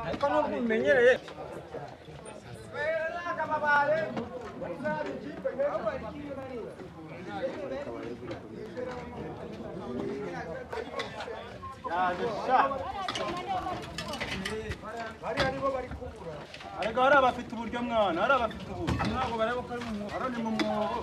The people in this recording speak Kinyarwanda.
Ariko nubwo umenyereye ariko hari abafite uburyo mwana hari abafite uburyo ntabwo bareba ko ari mu mwobo ari mu mwobo